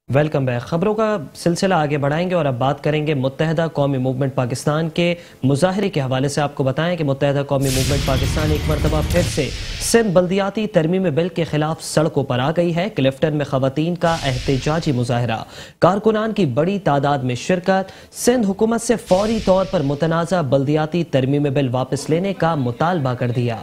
Welcome back. खबरों का सिलसिला आगे बढ़ाएंगे और अब बात करेंगे मुत्तहदा कौमी मूवमेंट पाकिस्तान के मुजाहरे के हवाले से। आपको बताएं कि मुत्तहदा कौमी मूवमेंट पाकिस्तान एक मरतबा फिर से सिंध बल्दियाती तरमीमी बिल के खिलाफ सड़कों पर आ गई है। क्लिफ्टन में खवातीन का एहतजाजी मुजाहरा, कारकुनान की बड़ी तादाद में शिरकत, सिंध हुकूमत से फौरी तौर पर मुतनाज़ा बल्दियाती तरमीमी बिल वापस लेने का मुतालबा कर दिया।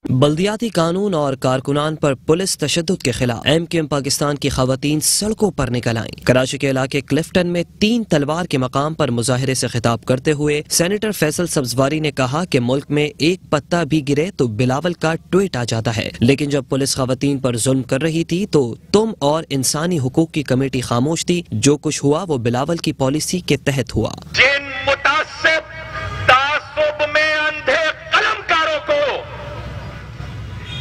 बल्दियाती कानून और कारकुनान पर पुलिस तशद्दुद के खिलाफ MQM पाकिस्तान की खवातीन सड़कों पर निकल आईं। कराची के इलाके क्लिफ्टन में 3 तलवार के मकाम पर मुजाहरे से खिताब करते हुए सेनेटर फैसल सब्जवारी ने कहा कि मुल्क में एक पत्ता भी गिरे तो बिलावल का ट्वीट आ जाता है, लेकिन जब पुलिस खवातीन पर जुल्म कर रही थी तो तुम और इंसानी हुकूक की कमेटी खामोश थी। जो कुछ हुआ वो बिलावल की पॉलिसी के तहत हुआ।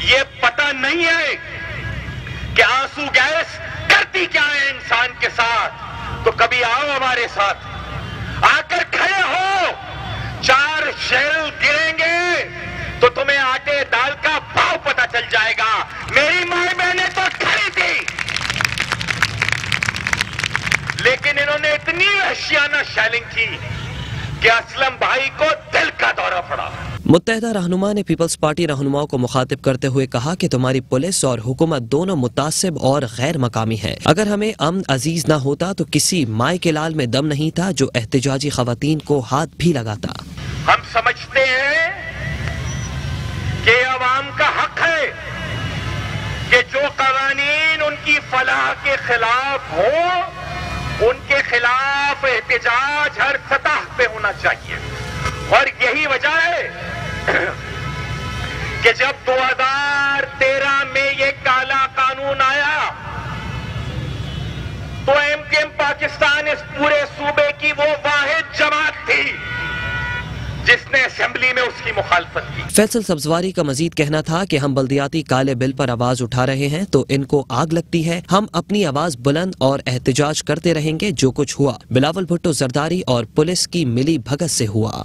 ये पता नहीं है कि आंसू गैस करती क्या है इंसान के साथ। तो कभी आओ हमारे साथ, आकर खड़े हो। 4 शेल गिरेंगे तो तुम्हें आटे दाल का भाव पता चल जाएगा। मेरी माई बहनें तो खड़ी थी, लेकिन इन्होंने इतनी वहशियाना शेलिंग की कि असलम भाई को दिल का दौरा पड़ा। मुत्तहदा रहनुमा ने पीपल्स पार्टी रहनुमाओं को मुखातिब करते हुए कहा कि तुम्हारी पुलिस और हुकूमत दोनों मुतासिब और गैर मकामी है। अगर हमें अमन अजीज न होता तो किसी माई के लाल में दम नहीं था जो एहतजाजी खवातीन को हाथ भी लगाता। हम समझते हैं कि अवाम का हक है कि जो कवानीन उनकी फलाह के खिलाफ हो, उनके खिलाफ एहतजाज हर सतह पे होना चाहिए। और यही वजह है कि जब 2013 में ये काला कानून आया तो MQM पाकिस्तान इस पूरे सूबे की वो वाहिद जमात थी जिसने असेंबली में उसकी मुखालफत की। फैसल सब्जवारी का मजीद कहना था कि हम बल्दियाती काले बिल पर आवाज उठा रहे हैं तो इनको आग लगती है। हम अपनी आवाज बुलंद और एहतजाज करते रहेंगे। जो कुछ हुआ बिलावल भुट्टो जरदारी और पुलिस की मिली भगत से हुआ।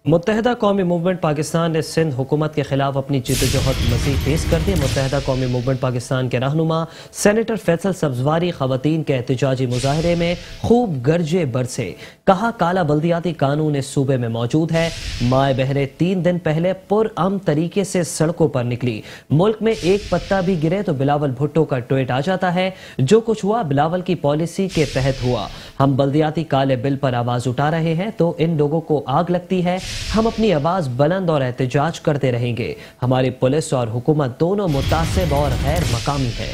मुत्तहदा कौमी मूवमेंट पाकिस्तान ने सिंध हुकूमत के खिलाफ अपनी जिद्दोजहद मज़ीद तेज कर दी। मुत्तहदा कौमी मूवमेंट पाकिस्तान के रहनुमा सेनेटर फैसल सब्जवारी खवातीन के एहतजाजी मुजाहरे में खूब गरजे बरसे। कहा काला बल्दियाती कानून इस सूबे में मौजूद है। माए बहरें 3 दिन पहले पुरअमन तरीके से सड़कों पर निकली। मुल्क में एक पत्ता भी गिरे तो बिलावल भुट्टो का ट्वीट आ जाता है। जो कुछ हुआ बिलावल की पॉलिसी के तहत हुआ। हम बल्दियाती काले बिल पर आवाज उठा रहे हैं तो इन लोगों को आग लगती है। हम अपनी आवाज बुलंद और एहतजाज करते रहेंगे। हमारी पुलिस और हुकूमत दोनों मुतासिब और गैर मकामी है।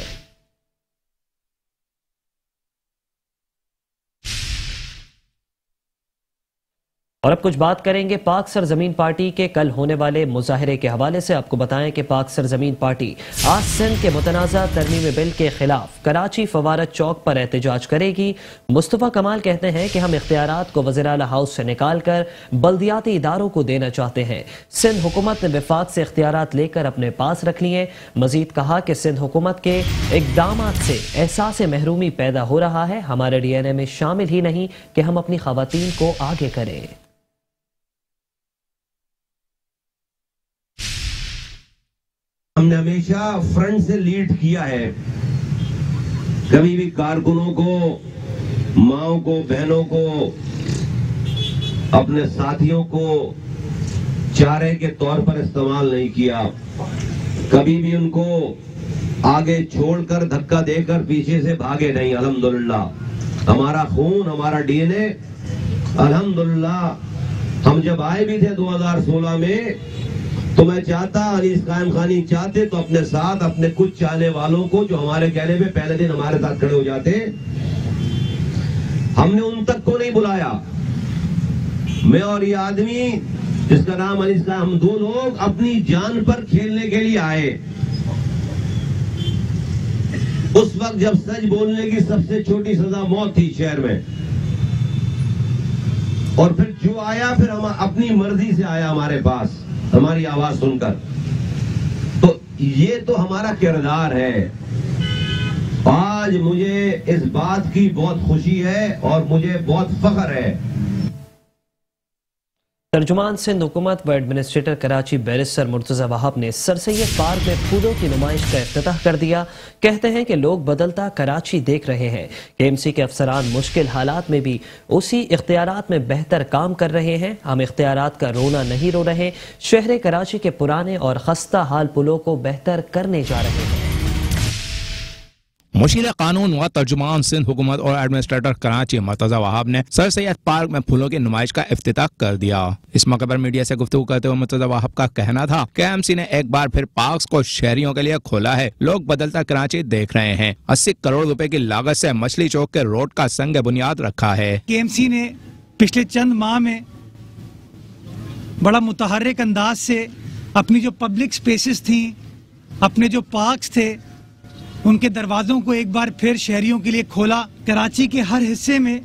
और अब कुछ बात करेंगे पाक सरजमीन पार्टी के कल होने वाले मुजाहरे के हवाले से। आपको बताएं कि पाक सरजमीन पार्टी आज सिंध के मुतनाज़ा तरमीमी बिल के खिलाफ कराची फवारत चौक पर एहतजाज करेगी। मुस्तफ़ा कमाल कहते हैं कि हम इख्तियारात को वज़ीर आला हाउस से निकाल कर बल्दियाती इदारों को देना चाहते हैं। सिंध हुकूमत ने विफाक से इख्तियारात लेकर अपने पास रख लिए। मजीद कहा कि सिंध हुकूमत के इक़दामात से एहसास महरूमी पैदा हो रहा है। हमारे DNA में शामिल ही नहीं कि हम अपनी खवातीन को आगे करें। हमने हमेशा फ्रंट से लीड किया है। कभी भी कारकुनों को, माओ को, बहनों को, अपने साथियों को चारे के तौर पर इस्तेमाल नहीं किया। कभी भी उनको आगे छोड़कर धक्का देकर पीछे से भागे नहीं। अल्हम्दुलिल्लाह हमारा खून, हमारा DNA, अल्हम्दुलिल्लाह हम जब आए भी थे 2016 में तो मैं चाहता, अनीस कायम खानी चाहते तो अपने साथ अपने कुछ चाहने वालों को जो हमारे कहने पे पहले दिन हमारे साथ खड़े हो जाते, हमने उन तक को नहीं बुलाया। मैं और ये आदमी जिसका नाम अनीस कायम, हम 2 लोग अपनी जान पर खेलने के लिए आए। उस वक्त जब सच बोलने की सबसे छोटी सजा मौत थी शहर में, और फिर जो आया फिर हम अपनी मर्जी से आया हमारे पास हमारी आवाज सुनकर। तो ये तो हमारा किरदार है। आज मुझे इस बात की बहुत खुशी है और मुझे बहुत फख्र है तर्जुमान सिंध हुकूमत व एडमिनिस्ट्रेटर कराची बैरिस्टर मुर्तजा वहाब ने सर सैयद पार्क में फूलों की नुमाइश का इफ्तिताह कर दिया। कहते हैं कि लोग बदलता कराची देख रहे हैं। KMC के अफसरान मुश्किल हालात में भी उसी इख्तियारात में बेहतर काम कर रहे हैं। हम इख्तियारात का रोना नहीं रो रहे, शहर कराची के पुराने और खस्ता हाल पुलों को बेहतर करने जा रहे हैं। मुशीर कानून व तर्जुमान सिंध हुकूमत और एडमिनिस्ट्रेटर कराची मुर्तजा वहाब ने सर सैयद पार्क में फूलों की नुमाइश का इफ्तिताह कर दिया। इस मौके पर मीडिया से गुफ्तगू करते हुए मुर्तजा वहाब का कहना था कि KMC ने एक बार फिर पार्क को शहरियों के लिए खोला है। लोग बदलता कराची देख रहे हैं। 80 करोड़ रुपए की लागत से मछली चौक के रोड का संग बुनियाद रखा है। KMC ने पिछले चंद माह में बड़ा मुतहर्रिक अंदाज से अपनी जो पब्लिक स्पेसेस थी, अपने जो पार्क्स थे, उनके दरवाज़ों को एक बार फिर शहरियों के लिए खोला। कराची के हर हिस्से में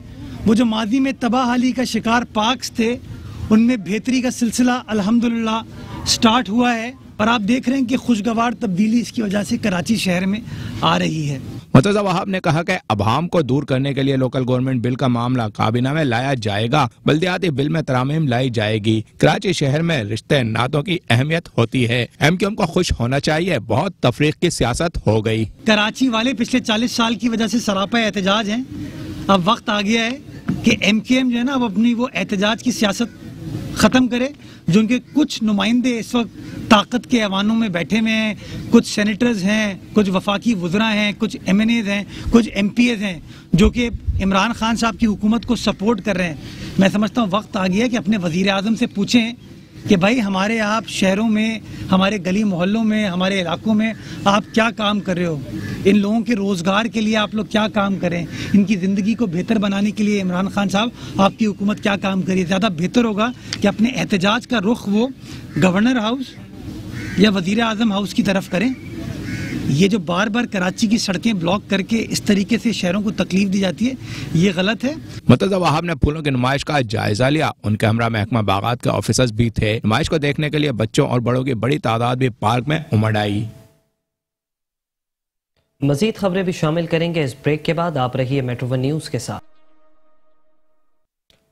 वो जो माजी में तबाहाली का शिकार पार्क्स थे, उनमें बेहतरी का सिलसिला अल्हम्दुलिल्लाह स्टार्ट हुआ है और आप देख रहे हैं कि खुशगवार तब्दीली इसकी वजह से कराची शहर में आ रही है। मुर्तजा वहाब ने कहा कि अवाम को दूर करने के लिए लोकल गवर्नमेंट बिल का मामला काबीना में लाया जाएगा। बल्दियाती बिल में तरामीम लाई जाएगी। कराची शहर में रिश्ते नातों की अहमियत होती है। MQM को खुश होना चाहिए। बहुत तफरीक की सियासत हो गई। कराची वाले पिछले 40 साल की वजह से सरापा एहतजाज हैं। अब वक्त आ गया है कि MQM जो है ना, अब अपनी वो एहतजाज की सियासत ख़त्म करे। जो उनके कुछ नुमाइंदे इस वक्त ताकत के ऐवानों में बैठे हुए हैं, कुछ सेनेटर्स हैं, कुछ वफाकी वज़रा हैं, कुछ MNAs हैं, कुछ MPAs हैं, जो कि इमरान खान साहब की हुकूमत को सपोर्ट कर रहे हैं। मैं समझता हूँ वक्त आ गया है कि अपने वज़ीर आज़म से पूछें कि भाई हमारे आप शहरों में, हमारे गली मोहल्लों में, हमारे इलाकों में आप क्या काम कर रहे हो, इन लोगों के रोज़गार के लिए आप लोग क्या काम करें, इनकी ज़िंदगी को बेहतर बनाने के लिए इमरान खान साहब आपकी हुकूमत क्या काम करिए। ज़्यादा बेहतर होगा कि अपने एहतजाज का रुख वो गवर्नर हाउस या वज़ीर आज़म हाउस की तरफ करें। ये जो बार बार कराची की सड़कें ब्लॉक करके इस तरीके से शहरों को तकलीफ दी जाती है, ये गलत है। मुर्तजा वहाब ने फूलों की नुमाइश का जायजा लिया। उनके हमरा महकमा बागात के ऑफिसर्स भी थे। नुमाइश को देखने के लिए बच्चों और बड़ों की बड़ी तादाद भी पार्क में उमड़ आई। मजीद खबरें भी शामिल करेंगे इस ब्रेक के बाद। आप रहिए मेट्रो वन न्यूज के साथ।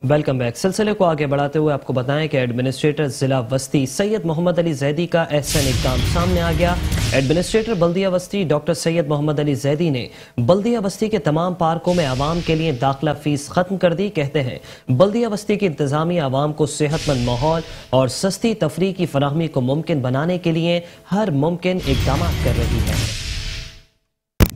Welcome back. सिलसिले को आगे बढ़ाते हुए आपको बताएं कि एडमिनिस्ट्रेटर जिला वस्ती सैयद मोहम्मद अली जैदी का एहसन इक़दाम सामने आ गया। एडमिनिस्ट्रेटर बल्दिया वस्ती डॉक्टर सैयद मोहम्मद अली जैदी ने बल्दिया वस्ती के तमाम पार्कों में आवाम के लिए दाखिला फीस खत्म कर दी। कहते हैं बल्दिया वस्ती की इंतजामिया आवाम को सेहतमंद माहौल और सस्ती तफरीह की फराहमी को मुमकिन बनाने के लिए हर मुमकिन इक़दाम कर रही है।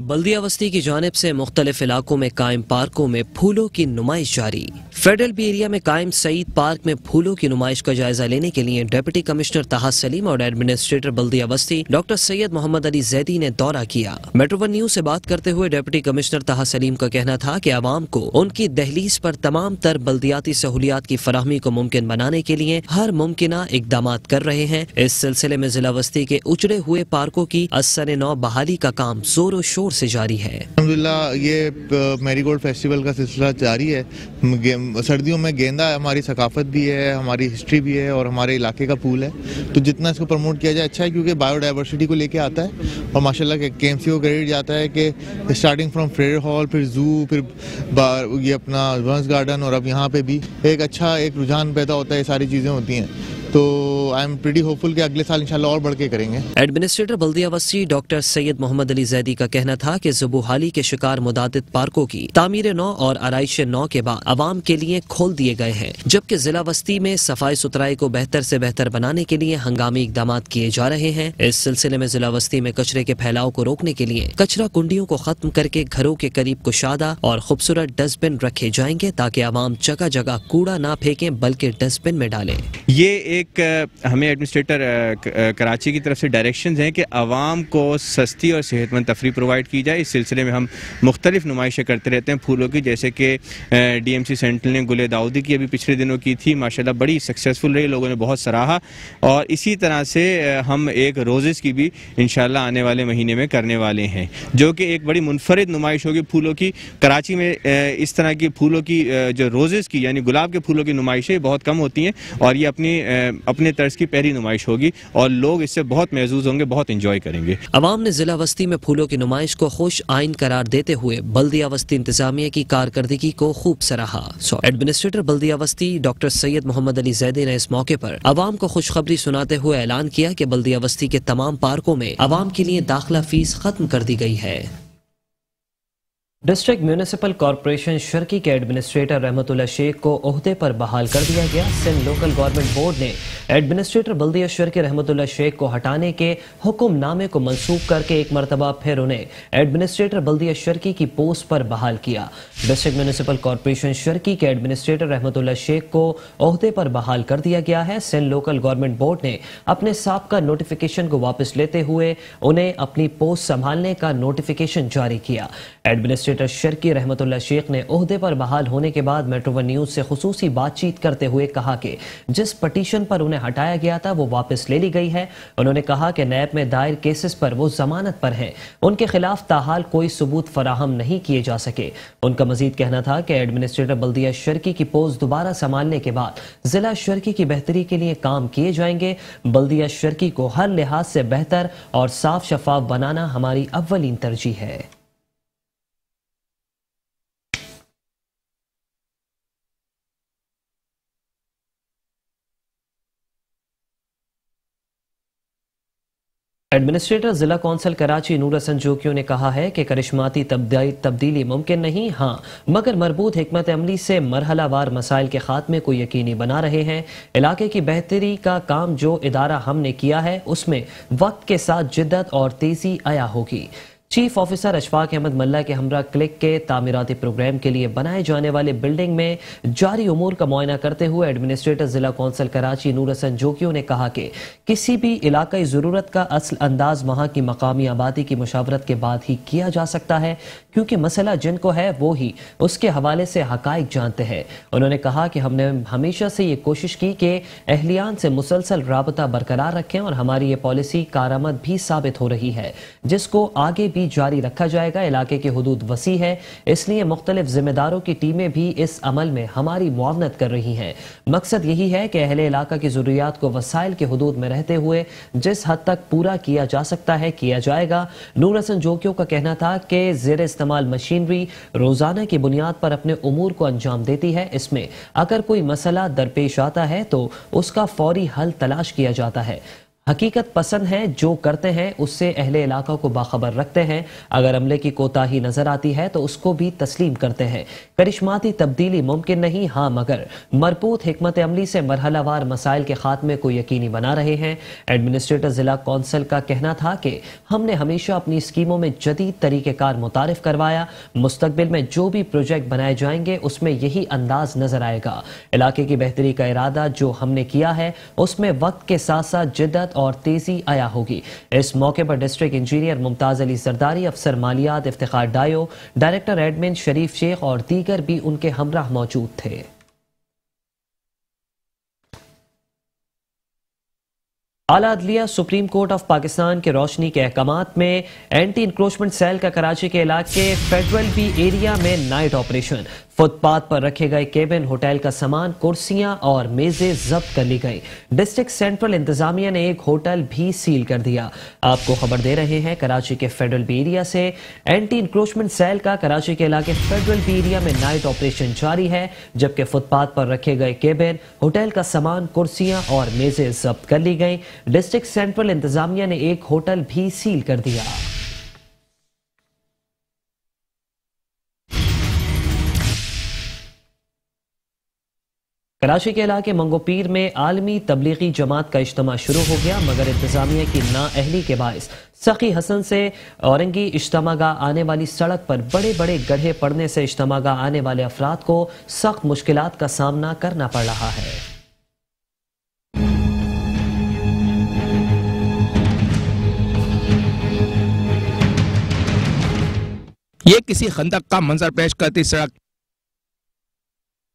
बल्दिया वस्ती की जानिब से मुख्तलिफ इलाकों में कायम पार्कों में फूलों की नुमाइश जारी। फेडरल बी एरिया में कायम सईद पार्क में फूलों की नुमाइश का जायजा लेने के लिए डिप्टी कमिश्नर ताहा सलीम और एडमिनिस्ट्रेटर बल्दिया वस्ती डॉक्टर सैयद मोहम्मद अली जैदी ने दौरा किया। मेट्रो वन न्यूज से बात करते हुए डिप्टी कमिश्नर ताहा सलीम का कहना था कि आवाम को उनकी दहलीज पर तमाम तर बल्दियाती सहूलियात की फराहमी को मुमकिन बनाने के लिए हर मुमकिना इकदाम कर रहे हैं। इस सिलसिले में जिला वस्ती के उजड़े हुए पार्कों की असर नौ बहाली का काम जोरों शोर से जारी है। अल्हम्दुलिल्लाह ये मैरीगोल्ड फेस्टिवल का सिलसिला जारी है। सर्दियों में गेंदा हमारी सकाफत भी है, हमारी हिस्ट्री भी है और हमारे इलाके का पूल है, तो जितना इसको प्रमोट किया जाए अच्छा है, क्योंकि बायोडाइवर्सिटी को लेके आता है और माशाल्लाह KMC को क्रेडिट जाता है कि स्टार्टिंग फ्रॉम फ्रेयर हॉल, फिर जू, फिर ये अपना वंस गार्डन और अब यहाँ पे भी एक अच्छा एक रुझान पैदा होता है। ये सारी चीज़ें होती हैं, तो आई एम प्रीटी होपफुल कि अगले साल इंशाल्लाह और बढ़ के करेंगे। एडमिनिस्ट्रेटर बल्दिया वस्ती डॉक्टर सैयद मोहम्मद अली जैदी का कहना था कि ज़ुबूहाली के शिकार मुतादिद पार्कों की तामीर नौ और आराइश नौ के बाद आवाम के लिए खोल दिए गए हैं, जबकि जिला वस्ती में सफाई सुथराई को बेहतर से बेहतर बनाने के लिए हंगामी इकदाम किए जा रहे हैं। इस सिलसिले में जिला वस्ती में कचरे के फैलाव को रोकने के लिए कचरा कुंडियों को खत्म करके घरों के करीब कुशादा और खूबसूरत डस्टबिन रखे जाएंगे ताकि आवाम जगह जगह कूड़ा ना फेंके बल्कि डस्टबिन में डालें। ये एक हमें एडमिनिस्ट्रेटर कराची की तरफ से डायरेक्शंस हैं कि आवाम को सस्ती और सेहतमंद तफरीह प्रोवाइड की जाए। इस सिलसिले में हम मुख्तलिफ नुमाइशें करते रहते हैं फूलों की, जैसे कि DMC सेंट्रल ने गुले दाऊदी की अभी पिछले दिनों की थी, माशाल्लाह बड़ी सक्सेसफुल रही, लोगों ने बहुत सराहा। और इसी तरह से हम एक रोज़ेस की भी इंशाल्लाह आने वाले महीने में करने वाले हैं, जो कि एक बड़ी मुनफरिद नुमाइश होगी फूलों की। कराची में इस तरह की फूलों की जो रोज़ेस की यानी गुलाब के फूलों की नुमाइशें बहुत कम होती हैं और ये अपनी अपने तर्ज की पहली नुमाइश होगी और लोग इससे बहुत महजूज होंगे, बहुत इंजॉय करेंगे। अवाम ने जिला वस्ती में फूलों की नुमाइश को खुश आइन करार देते हुए बल्दिया वस्ती इंतजामिया की कारकर्दगी को खूब सराहा। एडमिनिस्ट्रेटर बल्दिया वस्ती डॉक्टर सैयद मोहम्मद अली जैदी ने इस मौके पर अवाम को खुशखबरी सुनाते हुए ऐलान किया कि बल्दिया वस्ती के तमाम पार्कों में अवाम के लिए दाखिला फीस खत्म कर दी गई है। डिस्ट्रिक्ट म्यूनिसिपल कॉरपोरेशन शर्की के एडमिनिस्ट्रेटर रहमतुल्लाह शेख को ओहदे पर बहाल कर दिया गया। सिंध लोकल गवर्नमेंट बोर्ड ने एडमिनिस्ट्रेटर बल्दिया शर्की रहमतुल्लाह शेख को हटाने के हुक्मनामे को मंसूख करके एक मरतबा फिर उन्हें एडमिनिस्ट्रेटर बल्दिया शर्की की पोस्ट पर बहाल किया। डिस्ट्रिक्ट म्यूनिसिपल कॉरपोरेशन शर्की के एडमिनिस्ट्रेटर रहमतुल्लाह शेख को ओहदे पर बहाल कर दिया गया है। सिंध लोकल गवर्नमेंट बोर्ड ने अपने साबका नोटिफिकेशन को वापस लेते हुए उन्हें अपनी पोस्ट संभालने का नोटिफिकेशन जारी किया। एडमिनिस्ट्रेटर शर्की रहमतुल्लाह शेख ने ओहदे पर बहाल होने के बाद मेट्रो वन न्यूज से खुसूसी बातचीत करते हुए कहा कि जिस पटिशन पर उन्हें हटाया गया था वो वापस ले ली गई है। उन्होंने कहा कि नैब में दायर केसेस पर वो जमानत पर हैं, उनके खिलाफ ताहाल कोई सबूत फराहम नहीं किए जा सके। उनका मजीद कहना था कि एडमिनिस्ट्रेटर बल्दिया शर्की की पोस्ट दोबारा संभालने के बाद जिला शर्की की बेहतरी के लिए काम किए जाएंगे। बल्दिया शर्की को हर लिहाज से बेहतर और साफ शफाफ बनाना हमारी अव्वलीन तरजीह है। एडमिनिस्ट्रेटर जिला कौंसिल कराची नूर हसन जोकियों ने कहा है कि करिश्माती तब्दीली मुमकिन नहीं, हाँ मगर मरबूत हिकमत अमली से मरहलावार मसाइल के खात्मे को यकीनी बना रहे हैं। इलाके की बेहतरी का काम जो इदारा हमने किया है उसमें वक्त के साथ जिद्दत और तेजी आया होगी। चीफ ऑफिसर अशफाक अहमद मल्ला के हमरा क्लिक के तामीराती प्रोग्राम के लिए बनाए जाने वाले बिल्डिंग में जारी उमूर का मुआयना करते हुए एडमिनिस्ट्रेटर जिला कौंसिल कराची नूर हसन जोकियों ने कहा कि किसी भी इलाकाई ज़रूरत का असल अंदाज वहाँ की मकामी आबादी की मुशावरत के बाद ही किया जा सकता है, क्योंकि मसला जिनको है वो ही उसके हवाले से हकाइक जानते हैं। उन्होंने कहा कि हमने हमेशा से ये कोशिश की कि अहलियान से मुसलसल राबता बरकरार रखें और हमारी ये पॉलिसी कारआमद भी साबित हो रही है, जिसको आगे भी जारी रखा जाएगा। इलाके की हुदूद वसी है, इसलिए मुख्तलिफ जिम्मेदारों की टीमें भी इस अमल में हमारी मुआवनत कर रही हैं। मकसद यही है कि अहले इलाका की जरूरियात को वसाइल के हुदूद में रहते हुए जिस हद तक पूरा किया जा सकता है किया जाएगा। नूर हसन जोकियों का कहना था कि ज़ेर इस्तेमाल मशीनरी रोजाना की बुनियाद पर अपने उमूर को अंजाम देती है। इसमें अगर कोई मसला दरपेश आता है तो उसका फौरी हल तलाश किया जाता है। हकीकत पसंद है, जो करते हैं उससे अहले इलाका को बाखबर रखते हैं। अगर अमले की कोताही नजर आती है तो उसको भी तस्लीम करते हैं। करिश्माती तब्दीली मुमकिन नहीं, हाँ मगर मरबूत हिकमत अमली से मरहलावार मसाइल के खात्मे को यकीनी बना रहे हैं। एडमिनिस्ट्रेटर जिला कौंसिल का कहना था कि हमने हमेशा अपनी स्कीमों में जदीद तरीक़ेकार मुतारिफ करवाया। मुस्तकबिल में जो भी प्रोजेक्ट बनाए जाएंगे उसमें यही अंदाज नजर आएगा। इलाके की बेहतरी का इरादा जो हमने किया है उसमें वक्त के साथ साथ जिद्दत और तेजी आया होगी। इस मौके पर डिस्ट्रिक्ट इंजीनियर मुमताज अली जरदारी, अफसर मालियात इफ्तिखार डायो, डायरेक्टर एडमिन शरीफ शेख और दीगर भी उनके हमराह मौजूद थे। आला अदलिया सुप्रीम कोर्ट ऑफ पाकिस्तान के रोशनी के अहकामात में एंटी इंक्रोचमेंट सेल का कराची के इलाके फेडरल बी एरिया में नाइट ऑपरेशन। फुटपाथ पर रखे गए केबिन, होटल का सामान, कुर्सियां और मेजें जब्त कर ली गई। डिस्ट्रिक्ट सेंट्रल इंतजामिया ने एक होटल भी सील कर दिया। आपको खबर दे रहे हैं कराची के फेडरल बी एरिया से। एंटी इंक्रोचमेंट सेल का कराची के इलाके फेडरल बी एरिया में नाइट ऑपरेशन जारी है, जबकि फुटपाथ पर रखे गए केबिन, होटल का सामान, कुर्सियां और मेजें जब्त कर ली गई। डिस्ट्रिक्ट सेंट्रल इंतजामिया ने एक होटल भी सील कर दिया। कराची के इलाके मंगोपीर में आलमी तबलीगी जमात का इज्तिमा शुरू हो गया, मगर इंतजामिया की नाअहली के बायस सखी हसन से औरंगी इज्तिमागाह आने वाली सड़क पर बड़े बड़े गड्ढे पड़ने से इज्तिमागाह आने वाले अफराद को सख्त मुश्किलात का सामना करना पड़ रहा है। ये किसी खंदक का मंजर पेश करती सड़क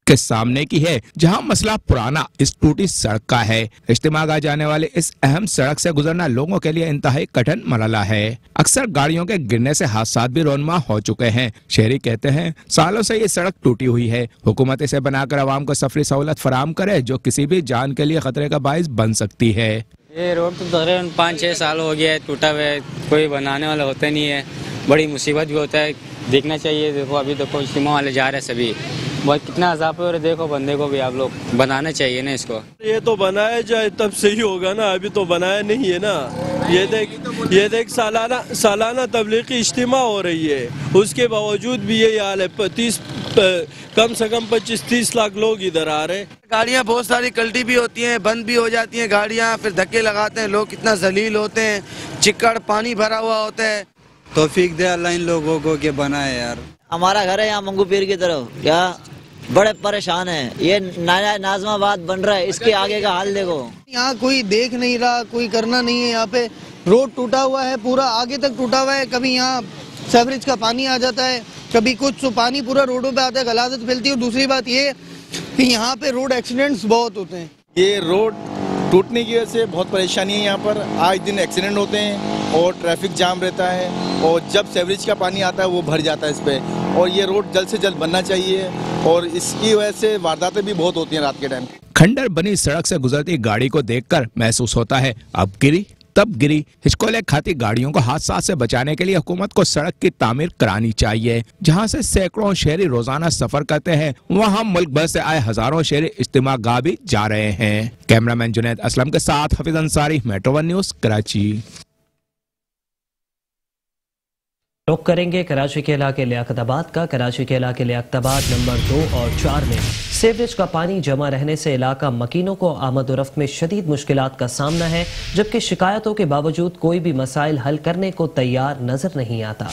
के सामने की है, जहां मसला पुराना इस टूटी सड़क का है। इज्तिमा जाने वाले इस अहम सड़क से गुजरना लोगों के लिए इंतहाई कठिन मरहला है। अक्सर गाड़ियों के गिरने से हादसात भी रोनमा हो चुके हैं। शहरी कहते हैं सालों से ये सड़क टूटी हुई है। हुकूमत इसे बनाकर आवाम को सफरी सहूलत फराहम करे, जो किसी भी जान के लिए खतरे का बाइस बन सकती है। ये रोड तो तकरीबन 5-6 साल हो गया है टूटा हुआ है, कोई बनाने वाला होता नहीं है, बड़ी मुसीबत भी होता है। देखना चाहिए, देखो अभी देखो इज्तिमा वाले जा रहे हैं सभी, बहुत कितना अजाब है। और देखो बंदे को भी आप लोग बनाना चाहिए ना इसको। ये तो बनाया जाए तब सही होगा ना, अभी तो बनाया नहीं है ना। ये देख सालाना तबलीगी इज्तिमा हो रही है, उसके बावजूद भी यही हाल है। कम से कम 25-30 लाख लोग इधर आ रहे हैं। गाड़ियाँ बहुत सारी कल्टी भी होती हैं, बंद भी हो जाती हैं गाड़ियाँ, फिर धक्के लगाते हैं लोग, कितना जलील होते हैं, चिक्कड़ पानी भरा हुआ होता है। तौफीक दे अल्लाह इन लोगों को के बनाए यार। हमारा घर है यहाँ मंगू पीर की तरफ, क्या बड़े परेशान है। ये नया नाजमाबाद बन रहा है, इसके आगे का हाल देखो। यहाँ कोई देख नहीं रहा, कोई करना नहीं है। यहाँ पे रोड टूटा हुआ है, पूरा आगे तक टूटा हुआ है। कभी यहाँ सेवरेज का पानी आ जाता है, कभी कुछ, तो पानी पूरा रोडों पे आता है, गलाजत फैलती है। और दूसरी बात ये कि यहाँ पे रोड एक्सीडेंट्स बहुत होते हैं। ये रोड टूटने की वजह से बहुत परेशानी है। यहाँ पर आए दिन एक्सीडेंट होते हैं और ट्रैफिक जाम रहता है, और जब सेवरेज का पानी आता है वो भर जाता है इस पे। और ये रोड जल्द से जल्द बनना चाहिए, और इसकी वजह से वारदातें भी बहुत होती हैं रात के टाइम। खंडर बनी सड़क से गुजरती गाड़ी को देखकर महसूस होता है अब गिरी तब गिरी। हिचकोले खाती गाड़ियों को हादसा से बचाने के लिए हुकूमत को सड़क की तामीर करानी चाहिए। जहां से सैकड़ों शहरी रोजाना सफर करते हैं, वहां मुल्क भर से आए हजारों शहरी इज्तिमा गाह भी जा रहे हैं। कैमरामैन जुनैद असलम के साथ हफीज अंसारी, मेट्रो 1 न्यूज, कराची। रुख करेंगे कराची के इलाके लियाकताबाद का। कराची के इलाके लियाकताबाद नंबर 2 और 4 में सीवरेज का पानी जमा रहने से इलाका मकीनों को आमद-ओ-रफ्त में शदीद मुश्किलात का सामना है, जबकि शिकायतों के बावजूद कोई भी मसाइल हल करने को तैयार नजर नहीं आता।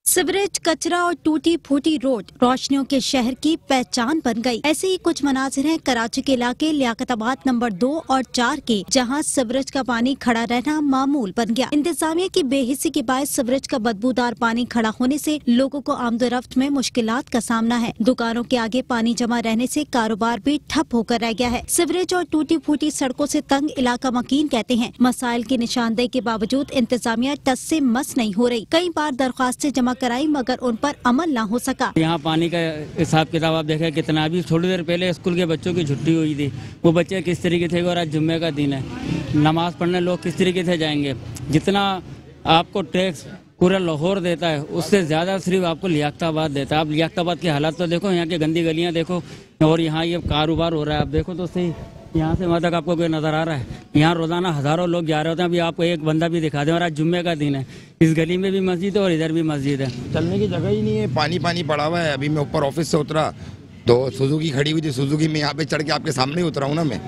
सीवरेज, कचरा और टूटी फूटी रोड रोशनियों के शहर की पहचान बन गई। ऐसे ही कुछ मनाजिर हैं कराची के इलाके लियाकताबाद नंबर 2 और 4 के, जहां सीवरेज का पानी खड़ा रहना मामूल बन गया। इंतजामिया की बेहिसी के बायस सीवरेज का बदबूदार पानी खड़ा होने से लोगों को आमदोरफ्त में मुश्किलात का सामना है। दुकानों के आगे पानी जमा रहने से कारोबार भी ठप होकर रह गया है। सीवरेज और टूटी फूटी सड़कों से तंग इलाका मकीन कहते हैं मसाइल की निशानदेही के बावजूद इंतजामिया टस से मस नहीं हो रही। कई बार दरख्वास्तें जमा कराई मगर उन पर अमल ना हो सका। यहाँ पानी का हिसाब किताब आप देखें कितना। अभी थोड़ी देर पहले स्कूल के बच्चों की छुट्टी हुई थी, वो बच्चे किस तरीके थे, और आज जुम्मे का दिन है, नमाज पढ़ने लोग किस तरीके से जाएंगे। जितना आपको टैक्स पूरा लाहौर देता है उससे ज्यादा सिर्फ आपको लियाकताबाद देता है। आप लियाकताबाद की हालत तो देखो, यहाँ की गंदी गलियाँ देखो, और यहाँ ये कारोबार हो रहा है। आप देखो तो सही, यहाँ से वहाँ तक आपको कोई नजर आ रहा है। यहाँ रोजाना हजारों लोग जा रहे होते हैं। अभी आपको एक बंदा भी दिखा दें, और आज जुम्मे का दिन है, इस गली में भी मस्जिद है और इधर भी मस्जिद है। चलने की जगह ही नहीं है, पानी पानी पड़ा हुआ है। अभी मैं ऊपर ऑफिस से उतरा तो सुजुकी खड़ी हुई थी, सुजुकी में यहाँ पे चढ़ के आपके सामने ही उतरा हूँ ना मैं।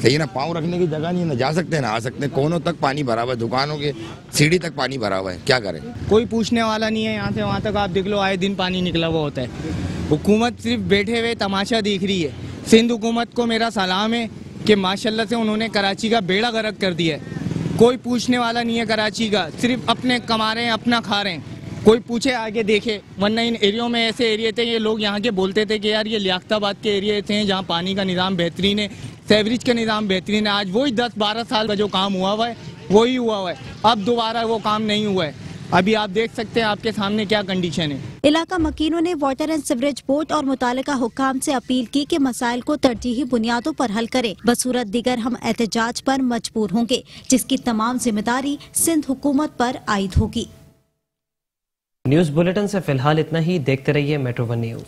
सही है ना, पाँव रखने की जगह नहीं है, ना जा सकते ना आ सकते। कोनों तक पानी भरा हुआ है, दुकानों के सीढ़ी तक पानी भरा हुआ है, क्या करें। कोई पूछने वाला नहीं है। यहाँ से वहाँ तक आप देख लो, आए दिन पानी निकला हुआ होता है। हुकूमत सिर्फ बैठे हुए तमाशा देख रही है। सिंध हुकूमत को मेरा सलाम है कि माशाल्लाह से उन्होंने कराची का बेड़ा गर्क कर दिया है। कोई पूछने वाला नहीं है कराची का, सिर्फ अपने कमा रहे हैं, अपना खा रहे हैं। कोई पूछे आगे देखे, वरना इन एरियो में ऐसे एरिया थे, ये लोग यहाँ के बोलते थे कि यार ये लियाकताबाद के एरिया थे जहाँ पानी का निज़ाम बेहतरीन है, सेवरेज का निज़ाम बेहतरीन है। आज वही 10-12 साल का जो काम हुआ हुआ है वही हुआ हुआ है, अब दोबारा वो काम नहीं हुआ है। अभी आप देख सकते हैं आपके सामने क्या कंडीशन है। इलाका मकीनों ने वाटर एंड सीवरेज बोर्ड और मुतालिका हुक्काम से अपील की कि मसाइल को तरजीही बुनियादों पर हल करे, बसूरत दीगर हम एहतजाज पर मजबूर होंगे, जिसकी तमाम जिम्मेदारी सिंध हुकूमत पर आयद होगी। न्यूज बुलेटिन से फिलहाल इतना ही। देखते रहिए मेट्रो 1 न्यूज।